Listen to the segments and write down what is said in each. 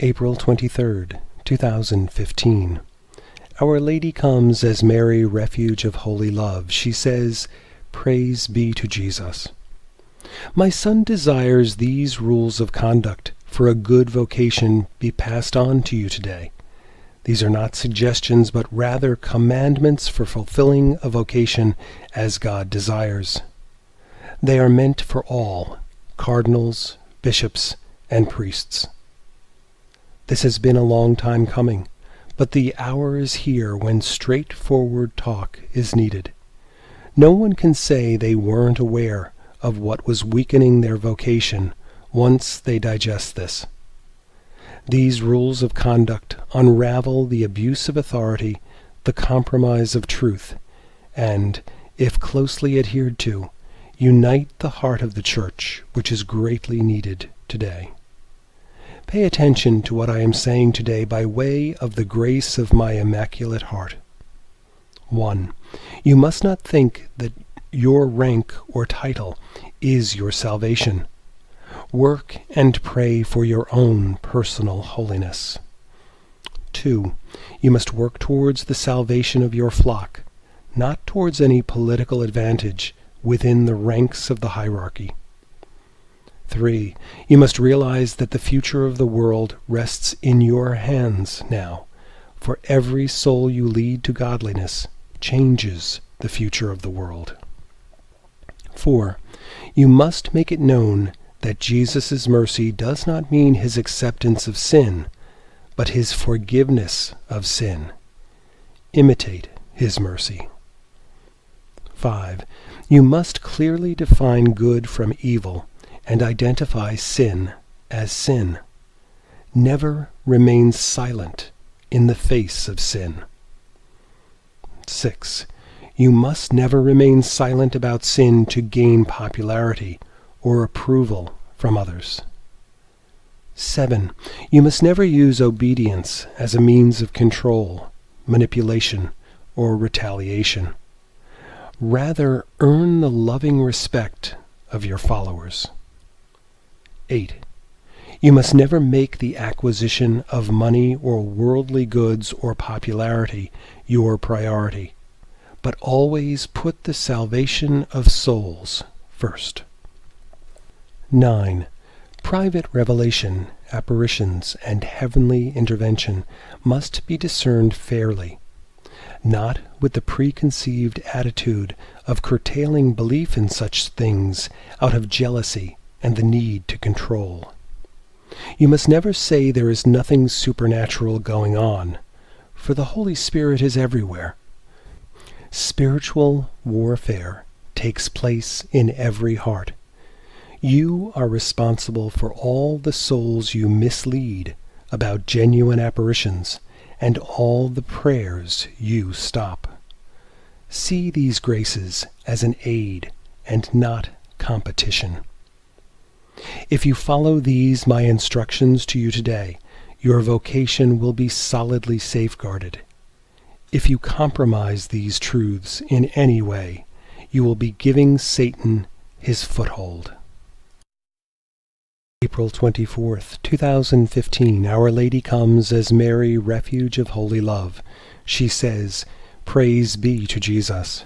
April 23rd, 2015. Our Lady comes as Mary, refuge of holy love. She says, "Praise be to Jesus." My son desires these rules of conduct for a good vocation be passed on to you today. These are not suggestions, but rather commandments for fulfilling a vocation as God desires. They are meant for all, cardinals, bishops, and priests. This has been a long time coming, but the hour is here when straightforward talk is needed. No one can say they weren't aware of what was weakening their vocation once they digest this. These rules of conduct unravel the abuse of authority, the compromise of truth, and, if closely adhered to, unite the heart of the Church, which is greatly needed today. Pay attention to what I am saying today by way of the grace of my Immaculate Heart. 1. You must not think that your rank or title is your salvation. Work and pray for your own personal holiness. 2. You must work towards the salvation of your flock, not towards any political advantage within the ranks of the hierarchy. 3. You must realize that the future of the world rests in your hands now, for every soul you lead to godliness changes the future of the world. 4. You must make it known that Jesus' mercy does not mean his acceptance of sin, but his forgiveness of sin. Imitate his mercy. 5. You must clearly define good from evil and identify sin as sin. Never remain silent in the face of sin. 6. You must never remain silent about sin to gain popularity or approval from others. 7. You must never use obedience as a means of control, manipulation, or retaliation. Rather, earn the loving respect of your followers. 8. You must never make the acquisition of money or worldly goods or popularity your priority, but always put the salvation of souls first. 9. Private revelation, apparitions, and heavenly intervention must be discerned fairly, not with the preconceived attitude of curtailing belief in such things out of jealousy and the need to control. You must never say there is nothing supernatural going on, for the Holy Spirit is everywhere. Spiritual warfare takes place in every heart. You are responsible for all the souls you mislead about genuine apparitions and all the prayers you stop. See these graces as an aid and not competition. If you follow these my instructions to you today, your vocation will be solidly safeguarded. If you compromise these truths in any way, you will be giving Satan his foothold. April 24th, 2015. Our Lady comes as Mary, refuge of holy love. She says, "Praise be to Jesus."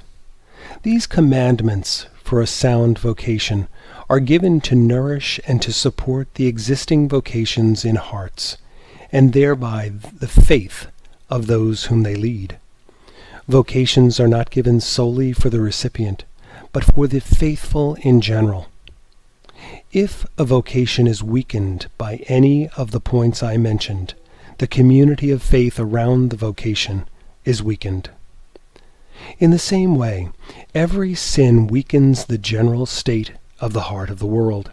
These commandments for a sound vocation are given to nourish and to support the existing vocations in hearts, and thereby the faith of those whom they lead. Vocations are not given solely for the recipient, but for the faithful in general. If a vocation is weakened by any of the points I mentioned, the community of faith around the vocation is weakened. In the same way, every sin weakens the general state of the heart of the world.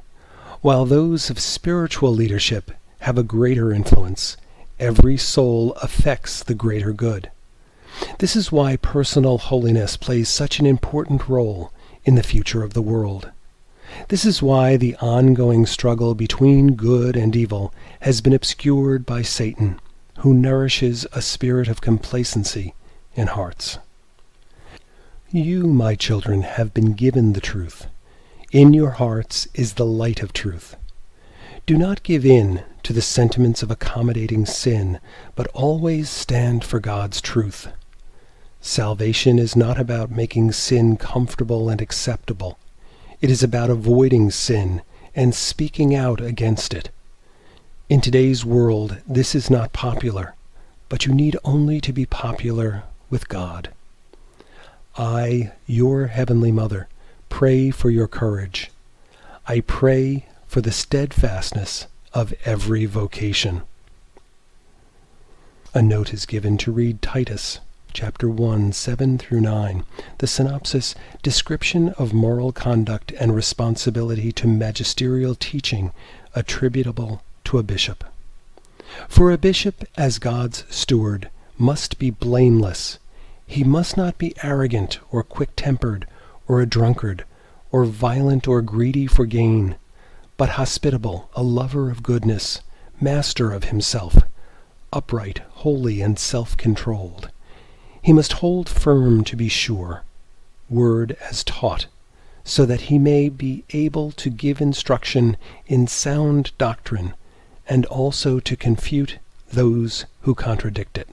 While those of spiritual leadership have a greater influence, every soul affects the greater good. This is why personal holiness plays such an important role in the future of the world. This is why the ongoing struggle between good and evil has been obscured by Satan, who nourishes a spirit of complacency in hearts. You, my children, have been given the truth. In your hearts is the light of truth. Do not give in to the sentiments of accommodating sin, but always stand for God's truth. Salvation is not about making sin comfortable and acceptable. It is about avoiding sin and speaking out against it. In today's world, this is not popular, but you need only to be popular with God. I, your Heavenly Mother, pray for your courage. I pray for the steadfastness of every vocation. A note is given to read Titus, chapter 1, 7 through 9. The synopsis, description of moral conduct and responsibility to magisterial teaching attributable to a bishop. For a bishop, as God's steward, must be blameless. He must not be arrogant or quick-tempered or a drunkard or violent or greedy for gain, but hospitable, a lover of goodness, master of himself, upright, holy, and self-controlled. He must hold firm, to be sure, word as taught, so that he may be able to give instruction in sound doctrine, and also to confute those who contradict it.